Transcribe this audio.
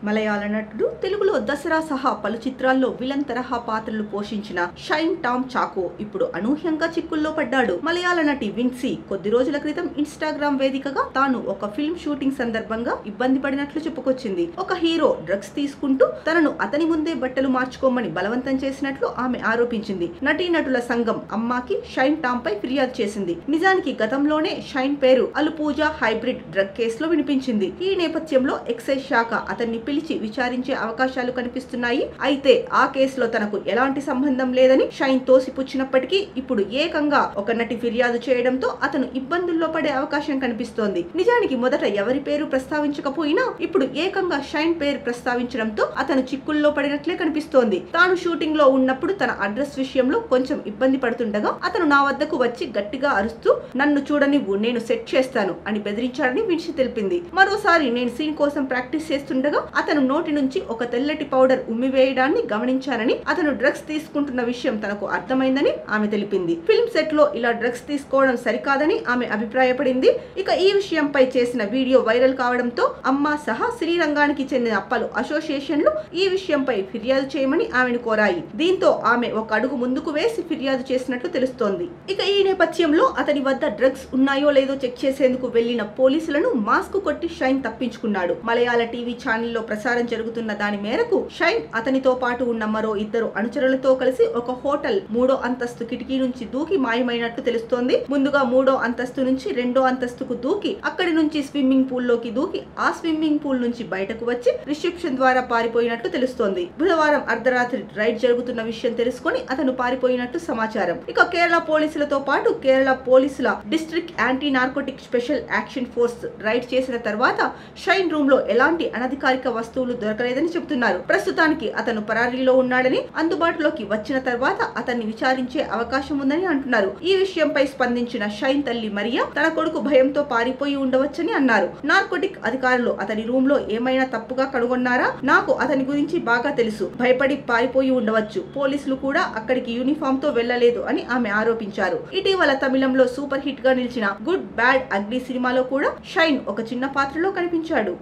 మలయాళ నటుడు తెలుగులో దసరా సహా పలు చిత్రాల్లో విలన్ తరహా పాత్రలు పోషించిన షైన్ టామ్ చాకో ఇప్పుడు అనూహ్యంగా చిక్కుల్లో పడ్డాడు. మలయాళ నటి విన్సీ కొద్ది రోజుల క్రితం ఇన్స్టాగ్రామ్ వేదికగా తాను ఒక ఫిల్మ్ షూటింగ్ సందర్భంగా ఇబ్బంది పడినట్లు చెప్పుకొచ్చింది. ఒక హీరో డ్రగ్స్ తీసుకుంటూ తనను అతని ముందే బట్టలు మార్చుకోమని బలవంతం చేసినట్లు ఆమె ఆరోపించింది. నటీనటుల సంఘం అమ్మాకి షైన్ టామ్ పై ఫిర్యాదు చేసింది. నిజానికి గతంలోనే షైన్ పేరు అలుపూజా హైబ్రిడ్ డ్రగ్ కేసులో వినిపించింది. ఈ నేపథ్యంలో ఎక్సైజ్ శాఖ అతన్ని పిలిచి విచారించే అవకాశాలు కనిపిస్తున్నాయి. అయితే ఆ కేసులో తనకు ఎలాంటి సంబంధం లేదని షైన్ తోసిపుచ్చినప్పటికీ ఇప్పుడు ఏకంగా ఒక నటి ఫిర్యాదు చేయడంతో అతను ఇబ్బందుల్లో పడే అవకాశం కనిపిస్తోంది. నిజానికి మొదట ఎవరి పేరు ప్రస్తావించకపోయినా ఇప్పుడు ఏకంగా షైన్ పేరు ప్రస్తావించడంతో అతను చిక్కుల్లో పడినట్లే కనిపిస్తోంది. తాను షూటింగ్ లో ఉన్నప్పుడు తన అడ్రస్ విషయంలో కొంచెం ఇబ్బంది పడుతుండగా అతను నా వద్దకు వచ్చి గట్టిగా అరుస్తూ నన్ను చూడనివ్వు, నేను సెట్ చేస్తాను అని బెదిరించాడని విన్సీ తెలిపింది. మరోసారి నేను సీన్ కోసం ప్రాక్టీస్ చేస్తుండగా అతను నోటి నుంచి ఒక తెల్లటి పౌడర్ ఉమ్మివేయడాన్ని గమనించానని, అతను డ్రగ్స్ తీసుకుంటున్న విషయం తనకు అర్థమైందని ఆమె తెలిపింది. ఫిల్మ్ సెట్ లో ఇలా డ్రగ్స్ తీసుకోవడం సరికాదని ఆమె అభిప్రాయపడింది. ఇక ఈ విషయంపై చేసిన వీడియో వైరల్ కావడంతో అమ్మ సహా శ్రీరంగానికి చెందిన పలు అసోసియేషన్లు ఈ విషయంపై ఫిర్యాదు చేయమని ఆమెను కోరాయి. దీంతో ఆమె ఒక అడుగు ముందుకు వేసి ఫిర్యాదు చేసినట్లు తెలుస్తోంది. ఇక ఈ నేపథ్యంలో అతని వద్ద డ్రగ్స్ ఉన్నాయో లేదో చెక్ చేసేందుకు వెళ్లిన పోలీసులను మాస్క్ కొట్టి షైన్ తప్పించుకున్నాడు. మలయాళ టీవీ ఛానల్లో ప్రసారం జరుగుతున్న దాని మేరకు షైన్ అతనితో పాటు ఉన్న మరో ఇద్దరు అనుచరులతో కలిసి ఒక హోటల్ 3వ అంతస్తు కిటికీ నుంచి దూకి మాయమైనట్లు తెలుస్తోంది. ముందుగా 3వ అంతస్తు నుంచి 2వ అంతస్తుకు దూకి అక్కడి నుంచి స్విమ్మింగ్ పూల్ లోకి దూకి ఆ స్విమ్మింగ్ పూల్ నుంచి బయటకు వచ్చి రిసెప్షన్ ద్వారా పారిపోయినట్లు తెలుస్తోంది. బుధవారం అర్ధరాత్రి రైడ్ జరుగుతున్న విషయం తెలుసుకొని అతను పారిపోయినట్టు సమాచారం. ఇక కేరళ పోలీసులతో పాటు కేరళ పోలీసుల district anti narcotic special action force raid చేసిన తర్వాత షైన్ రూమ్ లో ఎలాంటి అనధికారిక వస్తువులు దొరకలేదని చెబుతున్నారు. ప్రస్తుతానికి అతను పరారీలో ఉన్నాడని, అందుబాటులోకి వచ్చిన తర్వాత అతన్ని విచారించే అవకాశం ఉందని అంటున్నారు. ఈ విషయంపై స్పందించిన షైన్ తల్లి మరియా తన కొడుకు భయంతో పారిపోయి ఉండవచ్చని అన్నారు. నార్కోటిక్ అధికారులు అతని రూమ్ లో ఏమైనా తప్పుగా కనుగొన్నారా? నాకు అతని గురించి బాగా తెలుసు, భయపడి పారిపోయి ఉండవచ్చు. పోలీసులు కూడా అక్కడికి యూనిఫామ్ తో వెళ్లలేదు అని ఆమె ఆరోపించారు. ఇటీవల తమిళంలో సూపర్ హిట్ గా నిలిచిన గుడ్ బ్యాడ్ అగ్లీ సినిమాలో కూడా షైన్ ఒక చిన్న పాత్రలో కనిపించాడు.